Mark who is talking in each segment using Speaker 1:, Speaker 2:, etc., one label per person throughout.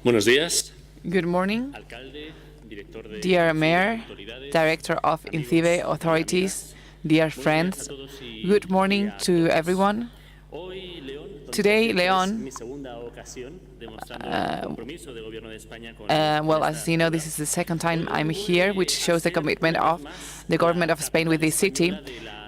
Speaker 1: Buenos días.
Speaker 2: Good morning, dear Mayor, Director of INCIBE authorities, dear friends. Good morning to everyone. Today, León, well, as you know, this is the second time I'm here, which shows the commitment of the government of Spain with this city.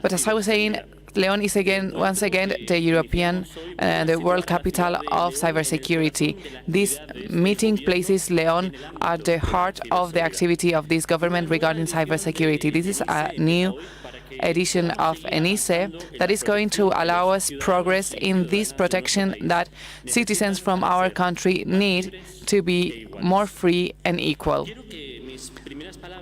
Speaker 2: But as I was saying, León is once again the European, the world capital of cybersecurity. This meeting places León at the heart of the activity of this government regarding cybersecurity. This is a new edition of ENISE that is going to allow us progress in this protection that citizens from our country need to be more free and equal.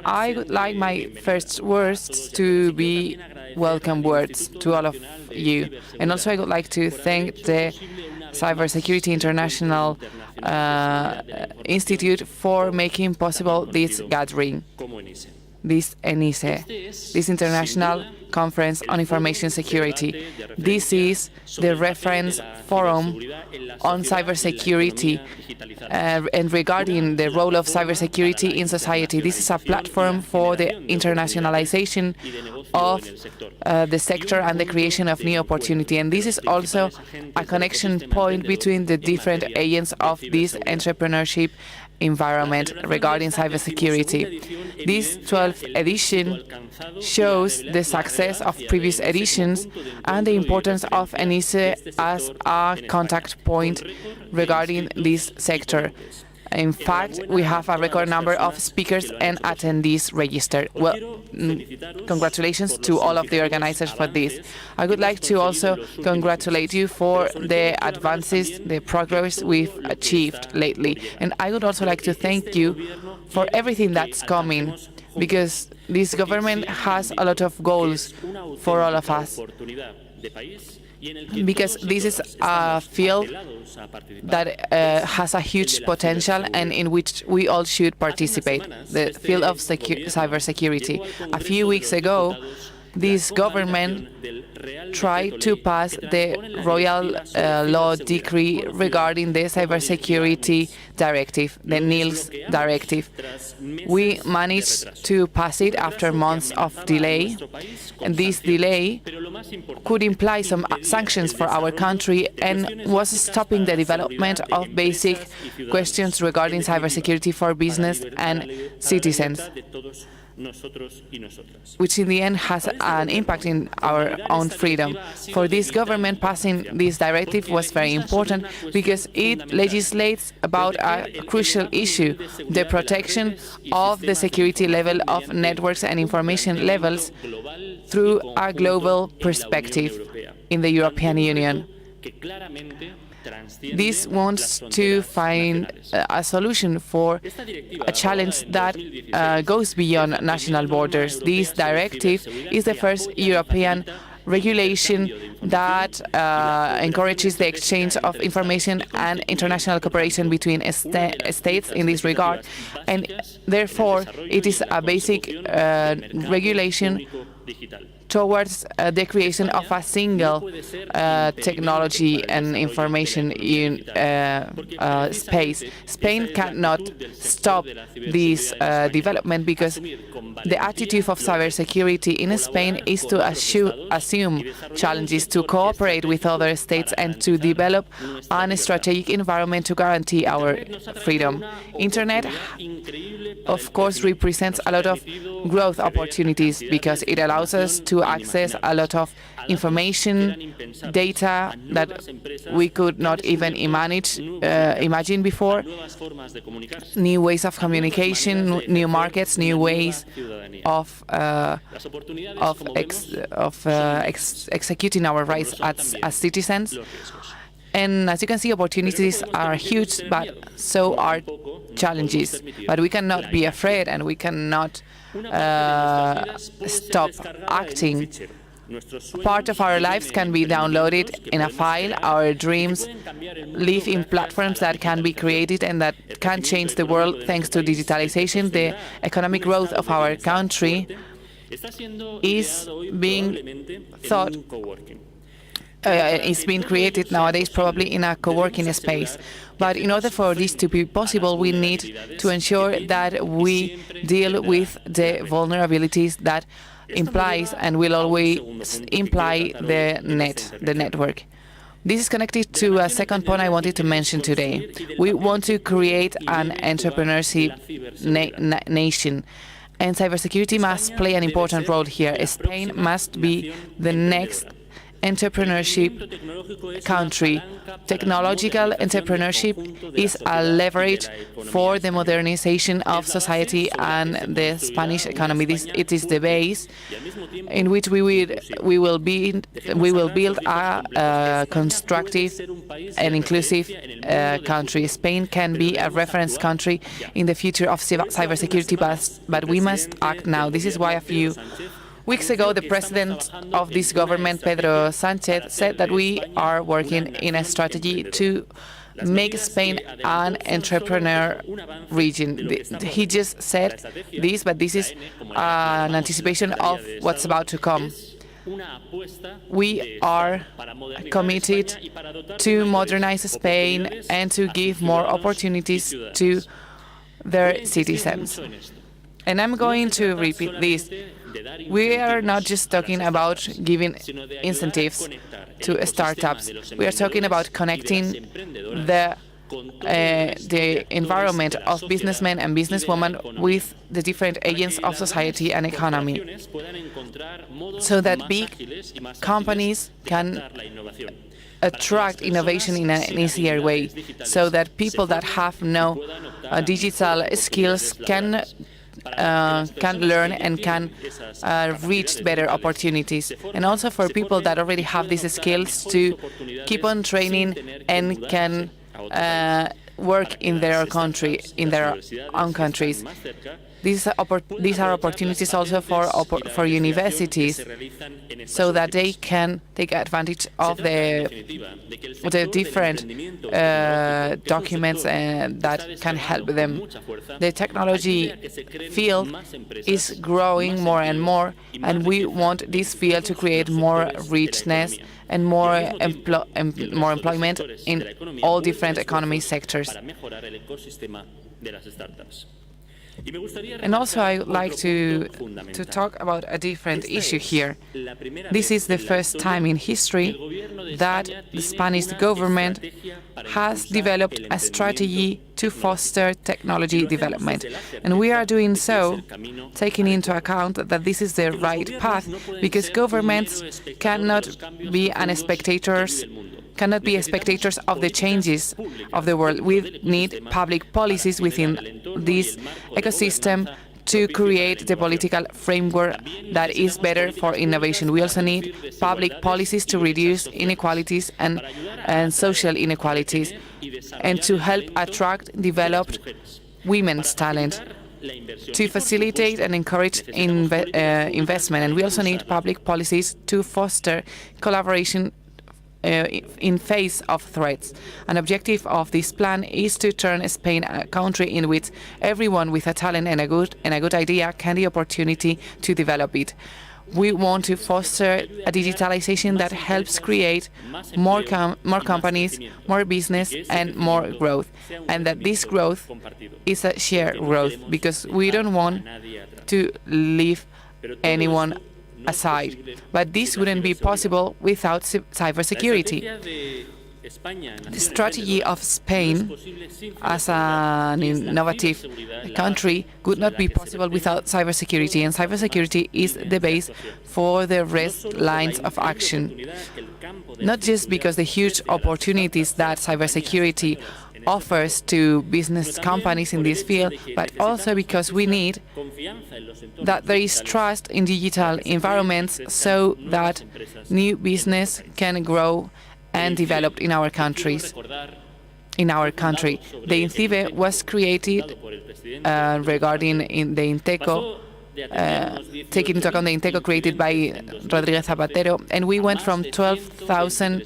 Speaker 2: I would like my first words to be welcome words to all of you. And also I would like to thank the Cybersecurity International Institute for making possible this gathering, this ENISE, this International Conference on Information Security. This is the reference forum on cybersecurity and regarding the role of cybersecurity in society. This is a platform for the internationalization of the sector and the creation of new opportunity. And this is also a connection point between the different agents of this entrepreneurship environment regarding cybersecurity. This 12th edition shows the success of previous editions and the importance of ENISE as a contact point regarding this sector. In fact, we have a record number of speakers and attendees registered. Well, congratulations to all of the organizers for this. I would like to also congratulate you for the advances, the progress we've achieved lately. And I would also like to thank you for everything that's coming, because this government has a lot of goals for all of us, because this is a field that has a huge potential and in which we all should participate, the field of cybersecurity. A few weeks ago, this government tried to pass the royal law decree regarding the cybersecurity directive, the NILS directive. We managed to pass it after months of delay, and this delay could imply some sanctions for our country and was stopping the development of basic questions regarding cybersecurity for business and citizens, which in the end has an impact in our own freedom. For this government, passing this directive was very important because it legislates about a crucial issue, the protection of the security level of networks and information levels through a global perspective in the European Union. This wants to find a solution for a challenge that goes beyond national borders. This directive is the first European regulation that encourages the exchange of information and international cooperation between states in this regard, and therefore it is a basic regulation towards the creation of a single technology and information space. Spain cannot stop this development because the attitude of cybersecurity in Spain is to assume challenges, to cooperate with other states, and to develop a strategic environment to guarantee our freedom. Internet, of course, represents a lot of growth opportunities because it allows us to access a lot of information, data that we could not even imagine before, new ways of communication, new markets, new ways of executing our rights as citizens. And as you can see, opportunities are huge, but so are challenges. But we cannot be afraid, and we cannot stop acting. Part of our lives can be downloaded in a file. Our dreams live in platforms that can be created and that can change the world thanks to digitalization. The economic growth of our country is being thought is being created nowadays probably in a co-working space. But in order for this to be possible, we need to ensure that we deal with the vulnerabilities that implies and will always imply the network. This is connected to a second point I wanted to mention today. We want to create an entrepreneurship nation, and cybersecurity must play an important role here. Spain must be the next entrepreneurship country. Technological entrepreneurship is a leverage for the modernization of society and the Spanish economy. It is the base in which we will build a constructive and inclusive country. Spain can be a reference country in the future of cybersecurity, but we must act now. This is why a few weeks ago, the president of this government, Pedro Sánchez, said that we are working in a strategy to make Spain an entrepreneur region. He just said this, but this is an anticipation of what's about to come. We are committed to modernize Spain and to give more opportunities to their citizens. And I'm going to repeat this. We are not just talking about giving incentives to startups. We are talking about connecting the environment of businessmen and businesswomen with the different agents of society and economy, so that big companies can attract innovation in an easier way, so that people that have no digital skills can learn and can reach better opportunities. And also for people that already have these skills to keep on training and can work in their country, in their own countries. These are opportunities also for universities, so that they can take advantage of the different documents that can help them. The technology field is growing more and more, and we want this field to create more richness and more employment in all different economy sectors. And also I would like to talk about a different issue here. This is the first time in history that the Spanish government has developed a strategy to foster technology development. And we are doing so taking into account that this is the right path, because governments cannot be spectators of the changes of the world. We need public policies within this ecosystem to create the political framework that is better for innovation. We also need public policies to reduce inequalities and social inequalities, and to help attract developed women's talent, to facilitate and encourage investment. And we also need public policies to foster collaboration in face of threats. An objective of this plan is to turn Spain a country in which everyone with a talent and a good idea can the opportunity to develop it. We want to foster a digitalization that helps create more companies, more business, and more growth, and that this growth is a shared growth, because we don't want to leave anyone aside. But this wouldn't be possible without cybersecurity. The strategy of Spain as an innovative country would not be possible without cybersecurity, and cybersecurity is the base for the rest lines of action. Not just because the huge opportunities that cybersecurity offers to business companies in this field, but also because we need that there is trust in digital environments, so that new business can grow and develop in our countries. The INCIBE was created regarding the INTECO, taking into account the INTECO created by Rodríguez Zapatero, and we went from 12,000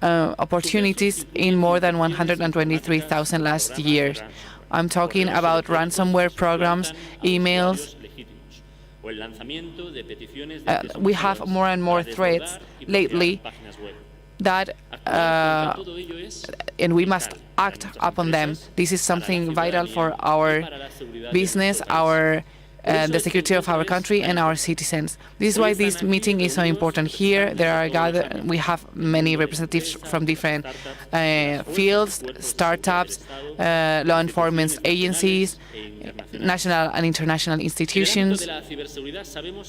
Speaker 2: opportunities in more than 123,000 last year. I'm talking about ransomware programs, emails, We have more and more threats lately that and we must act upon them. This is something vital for our business, the security of our country and our citizens. This is why this meeting is so important. Here, we have many representatives from different fields, startups, law enforcement agencies, national and international institutions.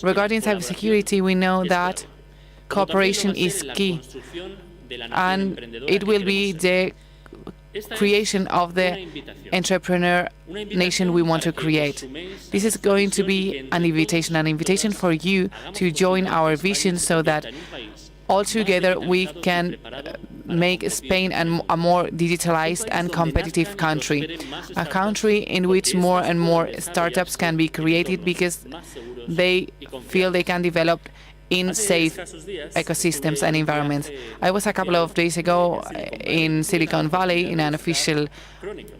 Speaker 2: Regarding cybersecurity, we know that cooperation is key, and it will be the creation of the entrepreneur nation we want to create. This is going to be an invitation for you to join our vision so that all together we can make Spain a more digitalized and competitive country, a country in which more and more startups can be created because they feel they can develop in safe ecosystems and environments. I was a couple of days ago in Silicon Valley in an official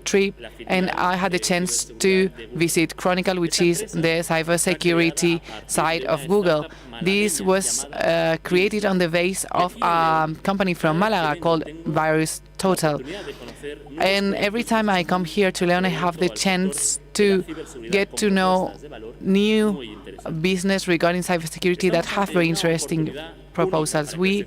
Speaker 2: trip, and I had the chance to visit Chronicle, which is the cybersecurity side of Google. This was created on the base of a company from Malaga called Virus Total. And every time I come here to León, I have the chance to get to know new business regarding cybersecurity that have very interesting proposals. We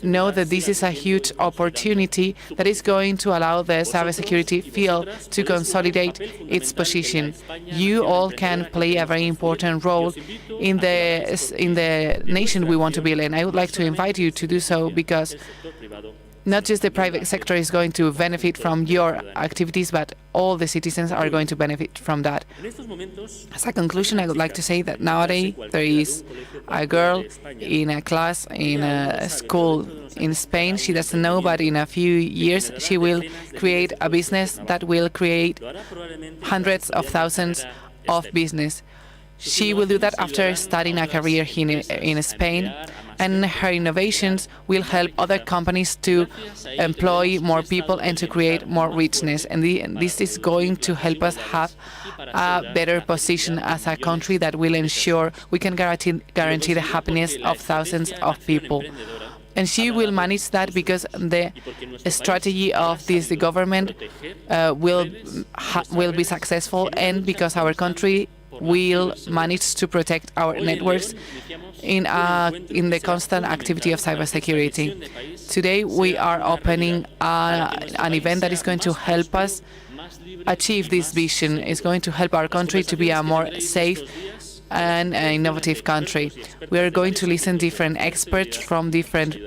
Speaker 2: know that this is a huge opportunity that is going to allow the cybersecurity field to consolidate its position. You all can play a very important role in the nation we want to build, and I would like to invite you to do so because not just the private sector is going to benefit from your activities, but all the citizens are going to benefit from that. As a conclusion, I would like to say that nowadays there is a girl in a class in a school in Spain. She doesn't know, but in a few years she will create a business that will create hundreds of thousands of business. She will do that after studying a career here in Spain, and her innovations will help other companies to employ more people and to create more richness. And this is going to help us have a better position as a country that will ensure we can guarantee the happiness of thousands of people. And she will manage that because the strategy of the government will be successful, and because our country will manage to protect our networks in the constant activity of cybersecurity. Today, we are opening an event that is going to help us achieve this vision. It's going to help our country to be a more safe and innovative country. We are going to listen to different experts from different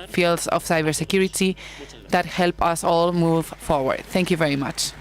Speaker 2: fields of cybersecurity that help us all move forward. Thank you very much.